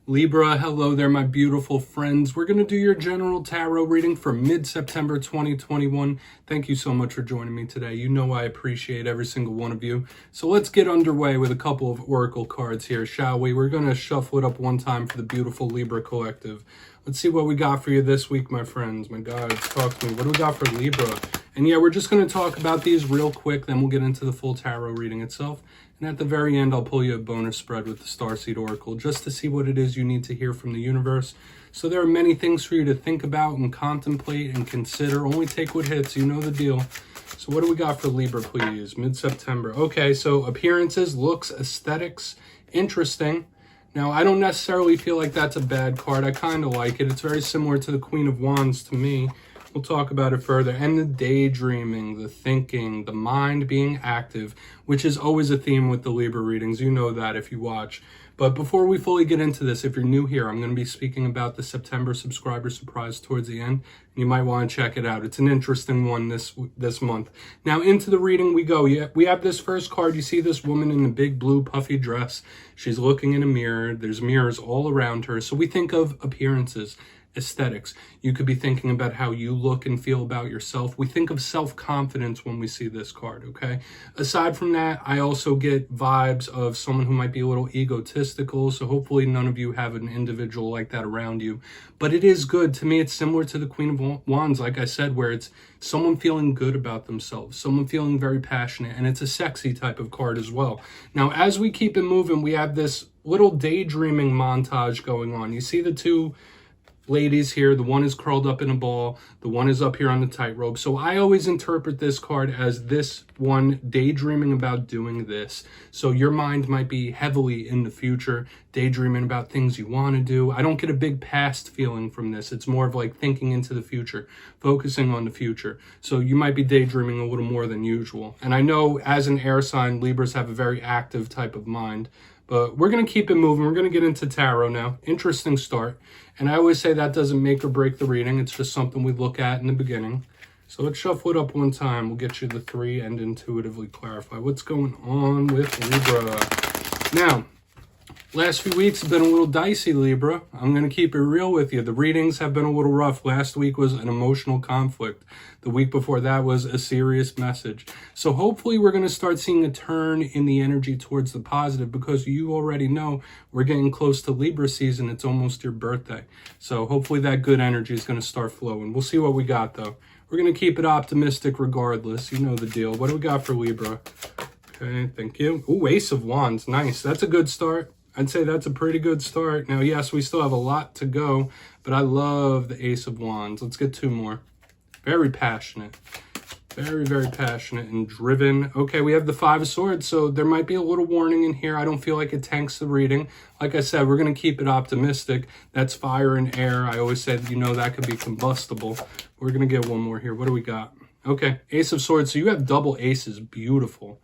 Libra, hello there, my beautiful friends. We're going to do your general tarot reading for mid-September 2021. Thank you so much for joining me today. You know I appreciate every single one of you. So let's get underway with a couple of oracle cards here, shall we? We're going to shuffle it up one time for the beautiful Libra collective. Let's see what we got for you this week, my friends. My God, talk to me. What do we got for Libra? And yeah, we're just going to talk about these real quick, then we'll get into the full tarot reading itself. And at the very end, I'll pull you a bonus spread with the Starseed Oracle just to see what it is you need to hear from the universe. So there are many things for you to think about and contemplate and consider. Only take what hits. You know the deal. So what do we got for Libra, please? Mid-September. Okay, so appearances, looks, aesthetics, interesting. Now, I don't necessarily feel like that's a bad card. I kind of like it. It's very similar to the Queen of Wands to me. We'll talk about it further. And the daydreaming, the thinking, the mind being active, which is always a theme with the Libra readings. You know that if you watch. But before we fully get into this, if you're new here, I'm going to be speaking about the September subscriber surprise towards the end. You might want to check it out. It's an interesting one this month. Now, into the reading we go. We have this first card. You see this woman in a big blue puffy dress. She's looking in a mirror. There's mirrors all around her. So we think of appearances. Aesthetics. You could be thinking about how you look and feel about yourself. We think of self-confidence when we see this card, okay? Aside from that, I also get vibes of someone who might be a little egotistical, so hopefully none of you have an individual like that around you. But it is good. To me, it's similar to the Queen of Wands, like I said, where it's someone feeling good about themselves, someone feeling very passionate, and it's a sexy type of card as well. Now, as we keep it moving, we have this little daydreaming montage going on. You see the two ladies here. The one is curled up in a ball. The one is up here on the tightrope. So I always interpret this card as this one daydreaming about doing this. So your mind might be heavily in the future, daydreaming about things you want to do. I don't get a big past feeling from this. It's more of like thinking into the future, focusing on the future. So you might be daydreaming a little more than usual. And I know as an air sign, Libras have a very active type of mind. But we're going to keep it moving. We're going to get into tarot now. Interesting start. And I always say that doesn't make or break the reading. It's just something we look at in the beginning. So let's shuffle it up one time. We'll get you the three and intuitively clarify what's going on with Libra. Now, last few weeks have been a little dicey, Libra. I'm going to keep it real with you. The readings have been a little rough. Last week was an emotional conflict. The week before that was a serious message. So hopefully we're going to start seeing a turn in the energy towards the positive, because you already know we're getting close to Libra season. It's almost your birthday. So hopefully that good energy is going to start flowing. We'll see what we got, though. We're going to keep it optimistic regardless. You know the deal. What do we got for Libra? Okay, thank you. Ooh, Ace of Wands. Nice. That's a good start. I'd say that's a pretty good start. Now, yes, we still have a lot to go, but I love the Ace of Wands. Let's get two more. Very passionate. Very, very passionate and driven. Okay, we have the Five of Swords, so there might be a little warning in here. I don't feel like it tanks the reading. Like I said, we're going to keep it optimistic. That's fire and air. I always said, that could be combustible. We're going to get one more here. What do we got? Okay, Ace of Swords. So you have double aces. Beautiful.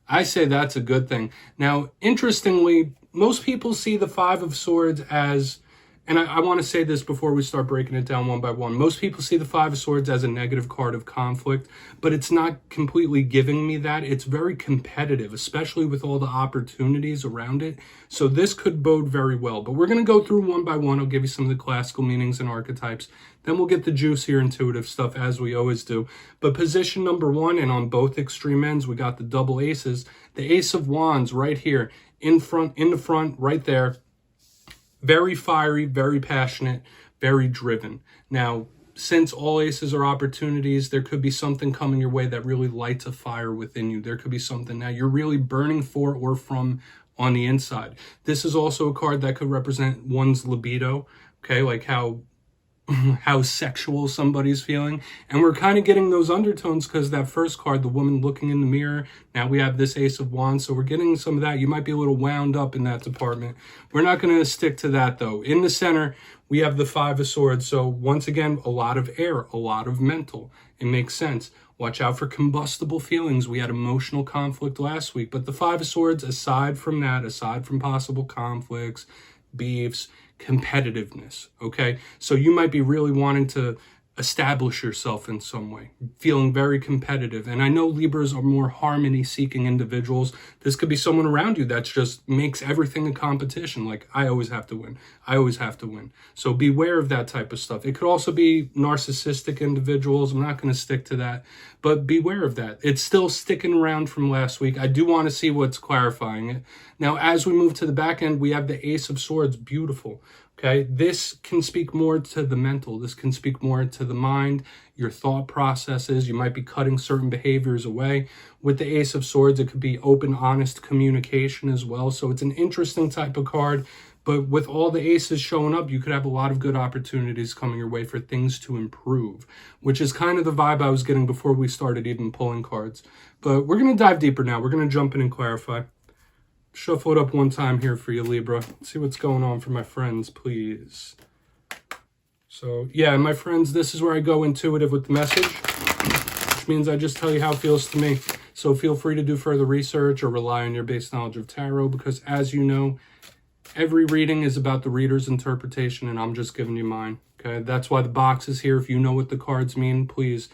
I say that's a good thing. Now, interestingly, most people see the Five of Swords as, and I want to say this before we start breaking it down one by one. Most people see the Five of Swords as a negative card of conflict, but it's not completely giving me that. It's very competitive, especially with all the opportunities around it. So this could bode very well, but we're going to go through one by one. I'll give you some of the classical meanings and archetypes. Then we'll get the juicier intuitive stuff as we always do. But position number one, and on both extreme ends, we got the double aces. The Ace of Wands right here in the front, right there. Very fiery, very passionate, very driven. Now, since all aces are opportunities, there could be something coming your way that really lights a fire within you. There could be something that you're really burning for or from on the inside. This is also a card that could represent one's libido, okay, like how sexual somebody's feeling. And we're kind of getting those undertones because that first card, the woman looking in the mirror, now we have this Ace of Wands, so we're getting some of that. You might be a little wound up in that department. We're not going to stick to that, though. In the center, we have the Five of Swords. So once again, a lot of air, a lot of mental. It makes sense. Watch out for combustible feelings. We had emotional conflict last week, but the Five of Swords, aside from that, aside from possible conflicts, beefs, competitiveness, okay? So you might be really wanting to establish yourself in some way, feeling very competitive. And I know Libras are more harmony-seeking individuals. This could be someone around you that just makes everything a competition. Like, I always have to win. I always have to win. So beware of that type of stuff. It could also be narcissistic individuals. I'm not going to stick to that, but beware of that. It's still sticking around from last week. I do want to see what's clarifying it. Now, as we move to the back end, we have the Ace of Swords. Beautiful. Okay, this can speak more to the mental. This can speak more to the mind, your thought processes. You might be cutting certain behaviors away. With the Ace of Swords, it could be open, honest communication as well. So it's an interesting type of card. But with all the aces showing up, you could have a lot of good opportunities coming your way for things to improve, which is kind of the vibe I was getting before we started even pulling cards. But we're going to dive deeper now. We're going to jump in and clarify. Shuffle it up one time here for you, Libra. See what's going on for my friends, please. So, yeah, my friends, this is where I go intuitive with the message, which means I just tell you how it feels to me. So feel free to do further research or rely on your base knowledge of tarot, because as you know, every reading is about the reader's interpretation, and I'm just giving you mine, okay? That's why the box is here. If you know what the cards mean, please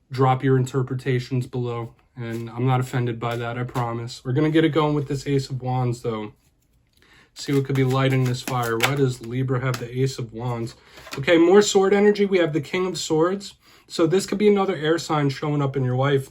drop your interpretations below. And I'm not offended by that, I promise. We're going to get it going with this Ace of Wands, though. See what could be lighting this fire. Why does Libra have the Ace of Wands? Okay, more sword energy. We have the King of Swords. So this could be another air sign showing up in your life.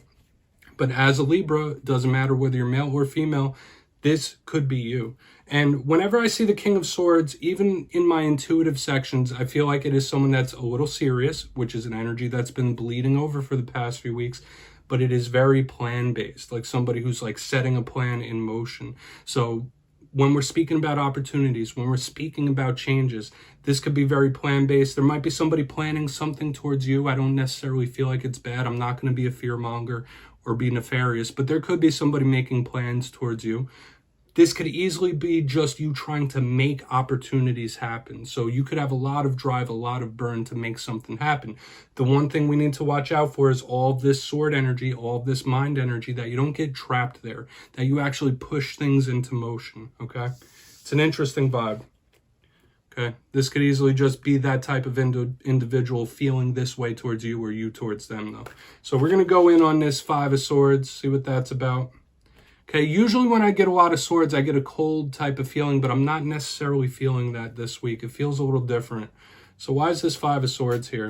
But as a Libra, it doesn't matter whether you're male or female, this could be you. And whenever I see the King of Swords, even in my intuitive sections, I feel like it is someone that's a little serious, which is an energy that's been bleeding over for the past few weeks. But it is very plan-based, like somebody who's like setting a plan in motion. So when we're speaking about opportunities, when we're speaking about changes, this could be very plan-based. There might be somebody planning something towards you. I don't necessarily feel like it's bad. I'm not going to be a fearmonger or be nefarious, but there could be somebody making plans towards you. This could easily be just you trying to make opportunities happen. So you could have a lot of drive, a lot of burn to make something happen. The one thing we need to watch out for is all of this sword energy, all of this mind energy, that you don't get trapped there, that you actually push things into motion, okay? It's an interesting vibe, okay? This could easily just be that type of individual feeling this way towards you or you towards them, though. So we're going to go in on this Five of Swords, see what that's about. Okay, usually when I get a lot of swords, I get a cold type of feeling, but I'm not necessarily feeling that this week. It feels a little different. So why is this Five of Swords here?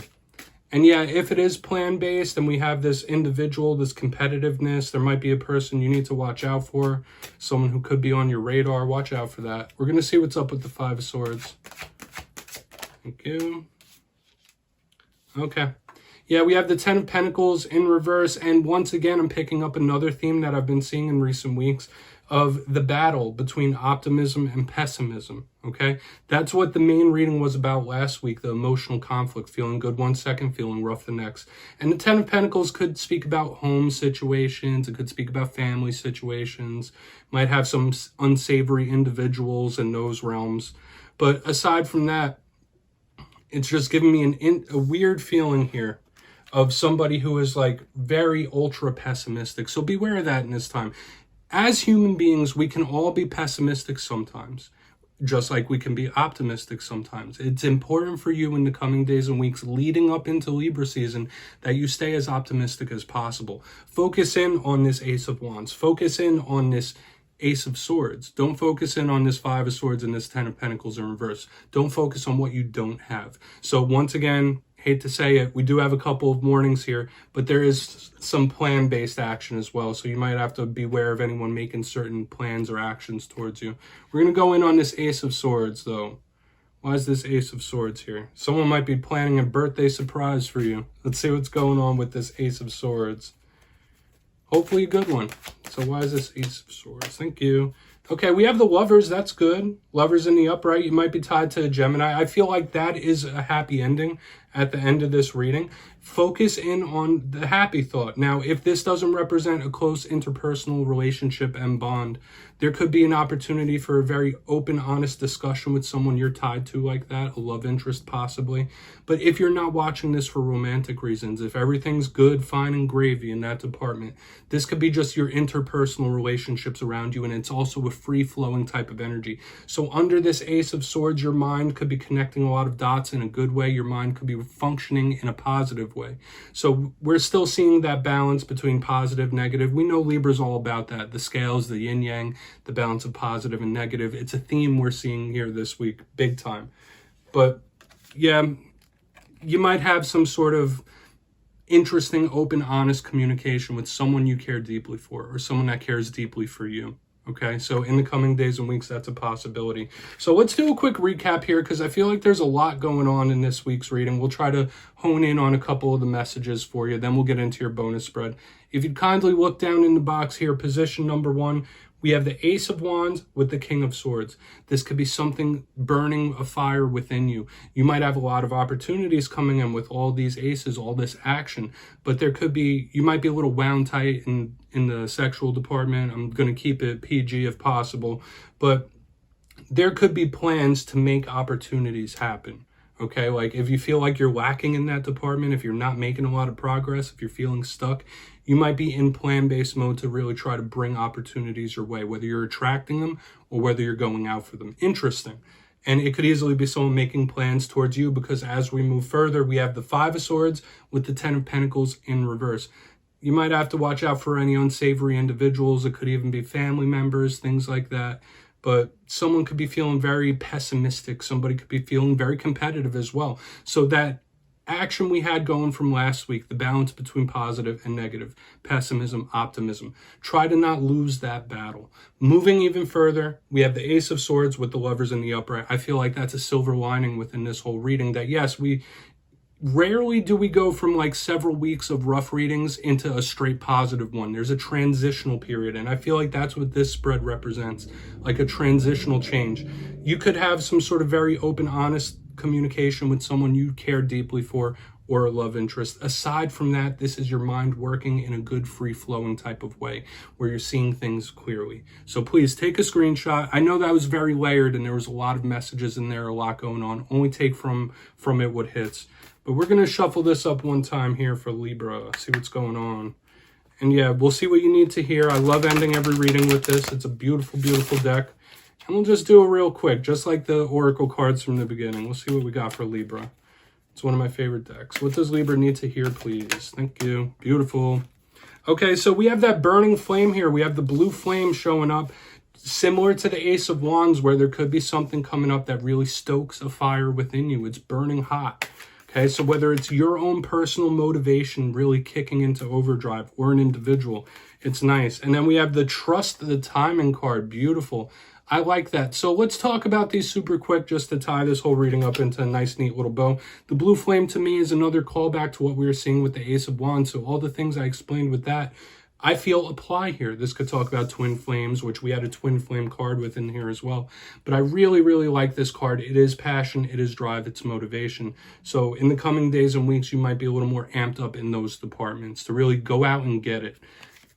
And yeah, if it is plan-based and we have this individual, this competitiveness, there might be a person you need to watch out for, someone who could be on your radar. Watch out for that. We're going to see what's up with the Five of Swords. Thank you. Okay. Yeah, we have the Ten of Pentacles in reverse, and once again, I'm picking up another theme that I've been seeing in recent weeks of the battle between optimism and pessimism, okay? That's what the main reading was about last week, the emotional conflict, feeling good one second, feeling rough the next. And the Ten of Pentacles could speak about home situations, it could speak about family situations, might have some unsavory individuals in those realms. But aside from that, it's just giving me a weird feeling here of somebody who is like very ultra pessimistic. So beware of that in this time. As human beings, we can all be pessimistic sometimes, just like we can be optimistic sometimes. It's important for you in the coming days and weeks leading up into Libra season that you stay as optimistic as possible. Focus in on this Ace of Wands. Focus in on this Ace of Swords. Don't focus in on this Five of Swords and this Ten of Pentacles in reverse. Don't focus on what you don't have. So once again, hate to say it, we do have a couple of warnings here, but there is some plan-based action as well. So you might have to beware of anyone making certain plans or actions towards you. We're going to go in on this Ace of Swords, though. Why is this Ace of Swords here? Someone might be planning a birthday surprise for you. Let's see what's going on with this Ace of Swords. Hopefully a good one. So why is this Ace of Swords? Thank you. Okay, we have the Lovers. That's good. Lovers in the upright. You might be tied to a Gemini. I feel like that is a happy ending at the end of this reading. Focus in on the happy thought. Now, if this doesn't represent a close interpersonal relationship and bond, there could be an opportunity for a very open, honest discussion with someone you're tied to like that, a love interest possibly. But if you're not watching this for romantic reasons, if everything's good, fine, and gravy in that department, this could be just your interpersonal relationships around you, and it's also a free-flowing type of energy. So under this Ace of Swords, your mind could be connecting a lot of dots in a good way. Your mind could be you're functioning in a positive way. So we're still seeing that balance between positive, negative. We know Libra's all about that. The scales, the yin yang, the balance of positive and negative. It's a theme we're seeing here this week, big time. But yeah, you might have some sort of interesting, open, honest communication with someone you care deeply for, or someone that cares deeply for you. Okay, so in the coming days and weeks, that's a possibility. So let's do a quick recap here, because I feel like there's a lot going on in this week's reading. We'll try to hone in on a couple of the messages for you. Then we'll get into your bonus spread. If you'd kindly look down in the box here, position number 1, we have the Ace of Wands with the King of Swords. This could be something burning a fire within you. You might have a lot of opportunities coming in with all these aces, all this action, but there could be, you might be a little wound tight in the sexual department. I'm going to keep it PG if possible, but there could be plans to make opportunities happen. Okay, like if you feel like you're lacking in that department, if you're not making a lot of progress, if you're feeling stuck, you might be in plan-based mode to really try to bring opportunities your way, whether you're attracting them or whether you're going out for them. Interesting. And it could easily be someone making plans towards you, because as we move further, we have the 5 of Swords with the 10 of Pentacles in reverse. You might have to watch out for any unsavory individuals. It could even be family members, things like that. But someone could be feeling very pessimistic. Somebody could be feeling very competitive as well. So that action we had going from last week, the balance between positive and negative, pessimism, optimism, try to not lose that battle. Moving even further, we have the Ace of Swords with the Lovers in the upright. I feel like that's a silver lining within this whole reading, that yes, rarely do we go from like several weeks of rough readings into a straight positive one. There's a transitional period, and I feel like that's what this spread represents, like a transitional change. You could have some sort of very open, honest communication with someone you care deeply for, or a love interest. Aside from that, this is your mind working in a good, free-flowing type of way where you're seeing things clearly. So please take a screenshot. I know that was very layered and there was a lot of messages in there, a lot going on. Only take from it what hits. But we're going to shuffle this up one time here for Libra, see what's going on. And yeah, we'll see what you need to hear. I love ending every reading with this. It's a beautiful, beautiful deck. And we'll just do it real quick, just like the Oracle cards from the beginning. We'll see what we got for Libra. It's one of my favorite decks. What does Libra need to hear, please? Thank you. Beautiful. Okay, so we have that burning flame here. We have the blue flame showing up, similar to the Ace of Wands, where there could be something coming up that really stokes a fire within you. It's burning hot. Okay, so whether it's your own personal motivation really kicking into overdrive, or an individual, it's nice. And then we have the Trust the Timing card. Beautiful. I like that. So let's talk about these super quick, just to tie this whole reading up into a nice, neat little bow. The blue flame to me is another callback to what we were seeing with the Ace of Wands. So all the things I explained with that, I feel apply here. This could talk about twin flames, which we had a twin flame card within here as well. But I really, really like this card. It is passion, it is drive, it's motivation. So in the coming days and weeks, you might be a little more amped up in those departments to really go out and get it.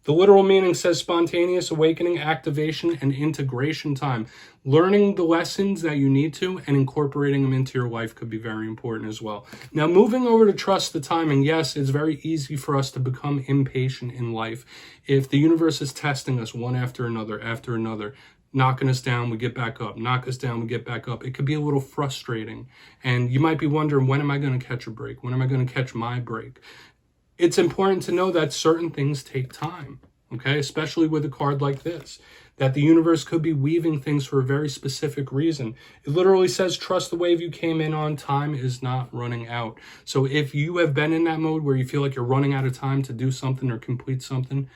The literal meaning says spontaneous awakening, activation, and integration time. Learning the lessons that you need to and incorporating them into your life could be very important as well. Now, moving over to trust the timing, yes, it's very easy for us to become impatient in life. If the universe is testing us one after another, knocking us down, we get back up, knock us down, we get back up. It could be a little frustrating. And you might be wondering, when am I going to catch a break? When am I going to catch my break? It's important to know that certain things take time, okay? Especially with a card like this, that the universe could be weaving things for a very specific reason. It literally says, trust the wave you came in on. Time is not running out. So if you have been in that mode where you feel like you're running out of time to do something or complete something,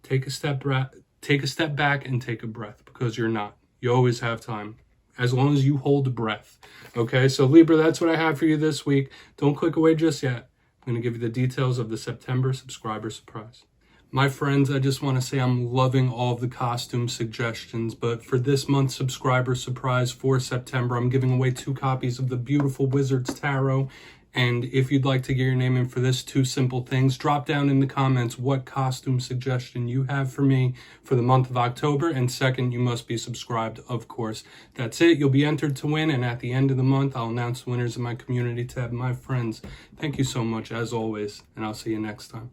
take a step back and take a breath, because you're not. You always have time, as long as you hold a breath, okay? So Libra, that's what I have for you this week. Don't click away just yet. I'm going to give you the details of the September subscriber surprise. My friends, I just want to say I'm loving all of the costume suggestions, but for this month's subscriber surprise for September, I'm giving away 2 copies of the beautiful Wizard's Tarot. And if you'd like to get your name in for this, 2 simple things. Drop down in the comments what costume suggestion you have for me for the month of October. And second, you must be subscribed, of course. That's it. You'll be entered to win. And at the end of the month, I'll announce winners in my community tab. My friends, thank you so much, as always. And I'll see you next time.